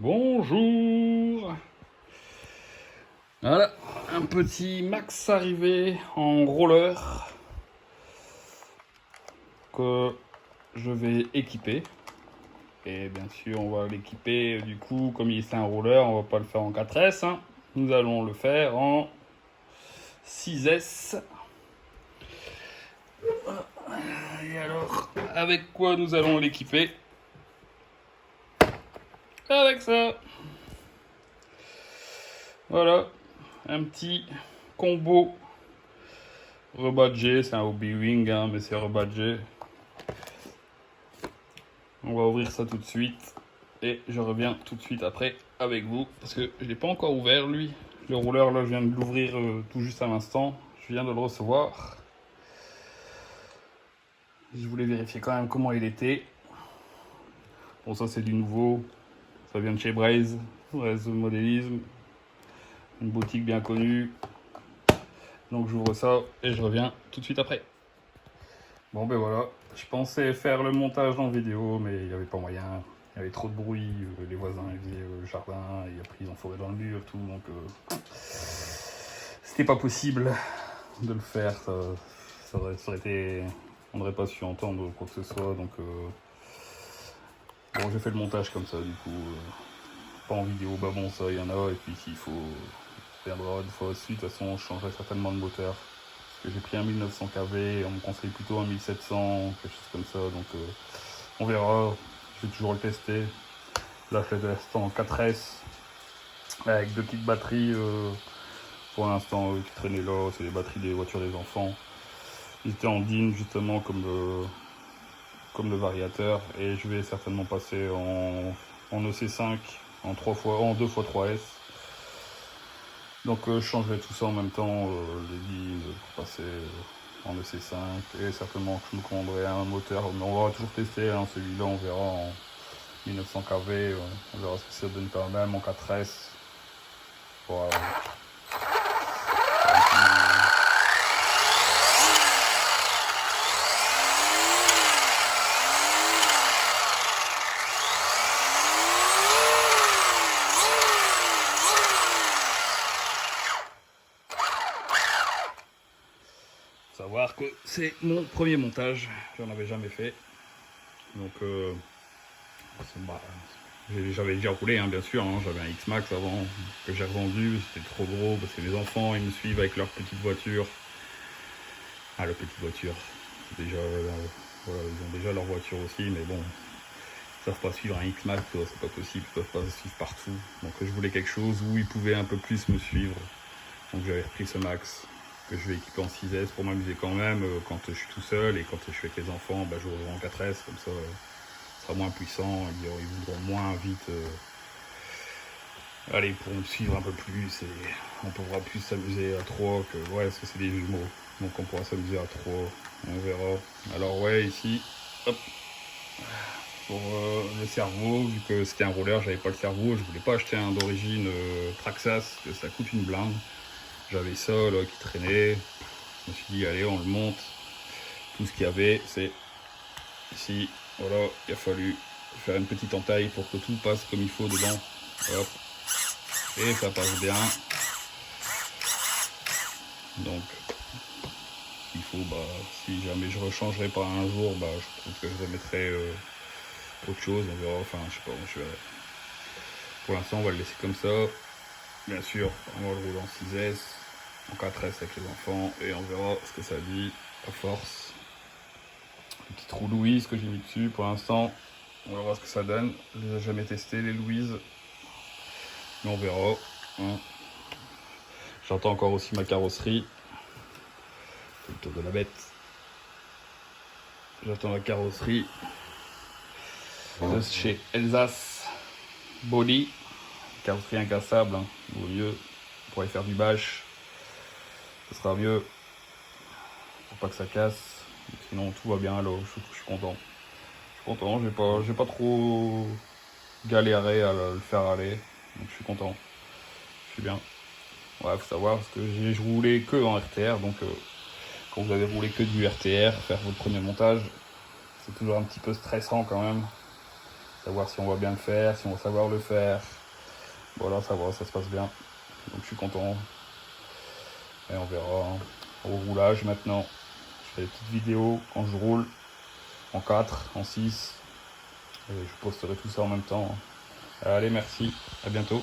Bonjour. Voilà, un petit Max arrivé en roller que je vais équiper. Et bien sûr, on va l'équiper, du coup, comme il est un roller, on va pas le faire en 4S. Hein. Nous allons le faire en 6S. Et alors, avec quoi nous allons l'équiper? Avec ça. Voilà, un petit combo rebadgé, c'est un hobby wing, hein, mais c'est rebadgé. On va ouvrir ça tout de suite et je reviens tout de suite après avec vous parce que je l'ai pas encore ouvert lui. Le rouleur là, je viens de l'ouvrir tout juste à l'instant. Je viens de le recevoir. Je voulais vérifier quand même comment il était. Bon, ça c'est du nouveau. Ça vient de chez Braze Modélisme, une boutique bien connue. Donc j'ouvre ça et je reviens tout de suite après. Bon ben voilà, je pensais faire le montage en vidéo mais il n'y avait pas moyen. Il y avait trop de bruit, les voisins ils faisaient le jardin, et après ils ont foré dans le mur, tout, donc c'était pas possible de le faire, ça aurait été... On n'aurait pas su entendre quoi que ce soit, donc bon j'ai fait le montage comme ça du coup, pas en vidéo, bah bon ça il y en a, et puis s'il faut, on reviendra une fois aussi, de toute façon je changerai certainement de moteur, parce que j'ai pris un 1900 kV, on me conseille plutôt un 1700, quelque chose comme ça, donc on verra, je vais toujours le tester. Là je le teste en 4S, avec deux petites batteries pour l'instant qui traînaient là, c'est les batteries des voitures des enfants. Ils étaient en DIN justement comme le variateur, et je vais certainement passer en EC5 en 2x3S. Donc je changerai tout ça en même temps, les DIN pour passer en EC5, et certainement je me commanderai un moteur, mais on va toujours tester, hein, celui-là on verra en 1900 kV, on verra ce que ça donne quand même en 4S. Voilà. Savoir que c'est mon premier montage, j'en avais jamais fait, donc bah, j'avais déjà roulé, hein, bien sûr, hein, j'avais un X-Max avant que j'ai revendu, c'était trop gros parce que mes enfants ils me suivent avec leur petite voiture. Ah, la petite voiture, déjà, voilà, ils ont déjà leur voiture aussi, mais bon, ils savent pas suivre un X-Max, c'est pas possible, ils peuvent pas suivre partout, donc je voulais quelque chose où ils pouvaient un peu plus me suivre, donc j'avais repris ce Max que je vais équiper en 6S pour m'amuser quand même, quand je suis tout seul, et quand je suis avec les enfants, bah, je roulerai en 4S, comme ça ce sera moins puissant, ils voudront moins vite, allez, ils pourront me suivre un peu plus, et on pourra plus s'amuser à 3 que, ouais, parce que c'est des jumeaux, donc on pourra s'amuser à 3, on verra. Alors ouais, ici, hop, pour le cerveau, vu que c'était un roller, j'avais pas le cerveau, je voulais pas acheter un d'origine Traxxas, que ça coûte une blinde. J'avais ça là qui traînait, je me suis dit allez on le monte. Tout ce qu'il y avait c'est ici, voilà, il a fallu faire une petite entaille pour que tout passe comme il faut dedans. Hop. Et ça passe bien. Donc il faut, bah, si jamais je rechangerai pas un jour, bah, je trouve que je remettrai autre chose, on verra, enfin je sais pas, je verrai. Pour l'instant on va le laisser comme ça. Bien sûr, on va le rouler en 6S, en 4S avec les enfants, et on verra ce que ça dit à force. Le petit trou Louise que j'ai mis dessus pour l'instant, on va voir ce que ça donne. Je les ai jamais testé les Louise, mais on verra. Hein. J'entends encore aussi ma carrosserie. C'est le tour de la bête. J'attends la carrosserie de chez Elsace Body. Carrosserie incassable, hein. Vaut mieux pour aller faire du bâche. Ce sera mieux pour pas que ça casse. Sinon tout va bien, alors je suis content. Je suis content, j'ai pas trop galéré à le faire aller. Donc je suis content. Je suis bien. Ouais, faut savoir parce que je roulais que en RTR, donc quand vous avez roulé que du RTR, faire votre premier montage, c'est toujours un petit peu stressant quand même. savoir si on va bien le faire, si on va savoir le faire. Voilà, ça va, ça se passe bien. Donc je suis content. Et on verra hein. Au roulage maintenant. Je fais des petites vidéos quand je roule en 4, en 6. Et je posterai tout ça en même temps. Allez, merci, à bientôt.